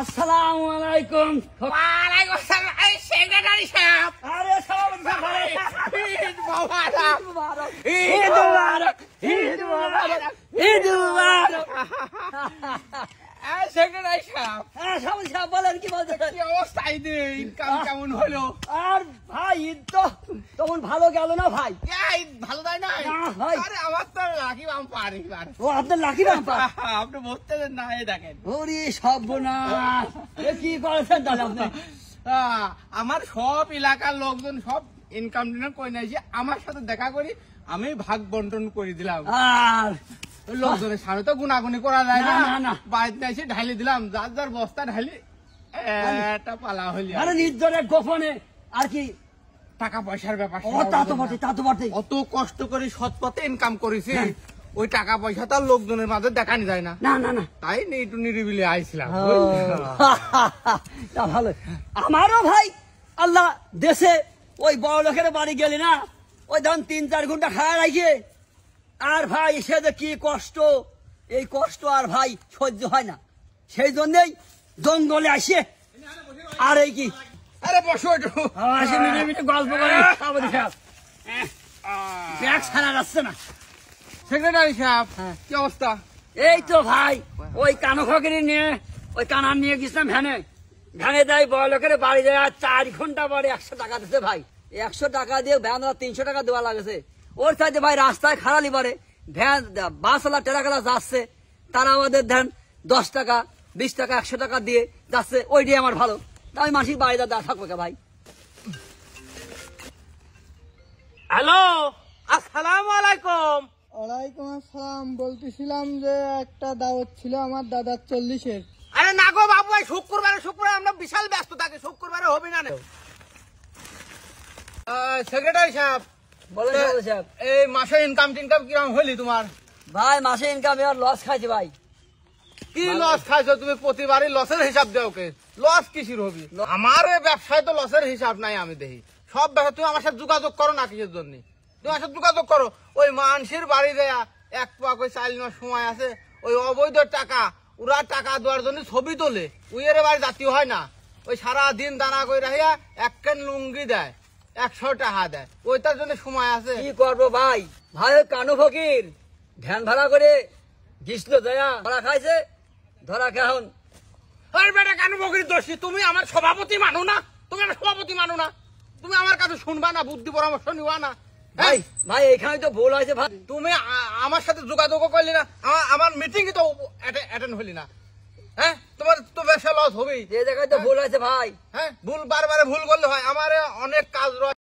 আসসালামু আলাইকুম। ওয়ালাইকুম আসসালাম। এই সেক্রেটারি সাহেব, আরে সব ঈদ মোবারক। ঈদ মুবারক, ঈদ মুবারক, ঈদ মুবারক। এই সেক্রেটারি সাহেব, হ্যাঁ সামন সাহেব বলেন, কি বলতে কি অবস্থা? ঈদে ইনকাম কেমন হলো? আর ভাই ঈদ তো তখন ভালো গেল না ভাই। ঈদ ভালো দেয় না না ভাই। আরে আমার তো লাকি বাম পারি পার। ও আপনার লাকি বাম্পার। আপনি বলতে না, এই দেখেন ওরে সর্বনাশ, এ কি করেছেন তাহলে আপনি? আমার সব এলাকার লোকজন সব ইনকাম করে নিয়েছে, আমার সাথে দেখা করি, আমি ভাগ বন্টন করে দিলাম। আর ওই লোকজনের সামনে তো গুনাগুনি করা যায় না, না। না, না। বাড়িতে এসে ঢালি দিলাম, যার যার বস্তা ঢালি একটা পালা হইলি। আরে নির্জনে গোপনে আর কি। টাকা পয়সার ব্যাপার, ও তা তো বটে, তা তো বটে। অত কষ্ট করে সৎ পথে ইনকাম করেছি, ওই টাকা পয়সা তো আর লোকজনের মাঝে দেখানি যায় না। না না না, তাই একটু নিরিবিলি আইছিলাম। তা ভালো। আমারও ভাই আল্লাহ দেশে ওই বড় লোকের বাড়ি গেলি না, ওই ধরুন 3-4 ঘন্টা খাওয়া রাখে, আর ভাই সে যে কি কষ্ট, এই কষ্ট আর ভাই সহ্য হয় না, সেই জন্যই জঙ্গলে আসে। আর এই কি আরে বসো একটু। আসে মিটে মিটে গল্প করে ব্যাগ ছাড়া যাচ্ছে না। সেক্রেটারি সাহেব, হ্যাঁ। কি অবস্থা? এই তো ভাই ওই কানো খকরি নিয়ে ওই কানার নিয়ে গেছিলাম ভ্যানে। ভ্যানে দেয় বড় লোকের বাড়ি দেয়, 4 ঘন্টা পরে 100 টাকা দিতে ভাই। 100 টাকা দিয়ে ভ্যান 300 টাকা দেওয়া লাগেছে। ওর সাথে ভাই রাস্তায় খারালি পারে ভ্যান বাসওয়ালা টেরাকালা যাচ্ছে, তারা আমাদের দেন 10 টাকা 20 টাকা 100 টাকা দিয়ে যাচ্ছে, ওইটাই আমার ভালো। আমি মাসিক বাড়িতে দেওয়া থাকবো কে ভাই। হ্যালো, আসসালামু আলাইকুম। ওয়ালাইকুম আসসালাম। বলতেছিলাম যে একটা দাওয়াত ছিল আমার দাদার 40-এর। আরে না গো বাবু, এই শুক্রবারে আমরা বিশাল ব্যস্ত থাকি, শুক্রবারে হবে না। সেক্রেটারি সাহেব বলেন সাহেব। এই মাসে ইনকাম টিনকাম কিরকম হলি তোমার? ভাই মাসে ইনকাম এবার লস খাইছে ভাই। কি লস খাইছো তুমি? প্রতিবারই লসের হিসাব দাও কে? লস কিসির হবি? আমার এই ব্যবসায় তো লসের হিসাব নাই, আমি দেখি সব ব্যবসা। তুমি আমার সাথে যোগাযোগ করো না কিসের জন্য? তুমি আমার সাথে যোগাযোগ করো। ওই মানুষের বাড়ি দেয়া এক পাক ওই চাল নেওয়ার সময় আছে, ওই অবৈধ টাকা, ওরা টাকা দেওয়ার জন্য ছবি তোলে, উইয়ের বাড়ি জাতীয় হয় না, ওই সারা দিন দানা করে রাখিয়া এক কেন লুঙ্গি দেয়, 100 টাকা দেয়, ওইটার জন্য সময় আছে। কি করবো ভাই, ভাই ওই কানু ফকির ধ্যান ভাড়া করে গিসলো দয়া ধরা খাইছে, ধরা কেমন। আরে বেটা, কেন বকরি দোষী? তুমি আমার সভাপতি মানো না? তুমি আমার সভাপতি মানো না? তুমি আমার কাছে শুনবা না, বুদ্ধি পরামর্শ নিবা না? ভাই ভাই এখানে তো ভুল হয়েছে ভাই। তুমি আমার সাথে যোগাযোগ করলি না, আমার মিটিং তো অ্যাটেন্ড হলি না। হ্যাঁ, তোমার তো ব্যবসা লস হবেই। যে জায়গায় তো ভুল হয়েছে ভাই। হ্যাঁ, ভুল বারবার ভুল করলে হয়? আমার অনেক কাজ রয়েছে।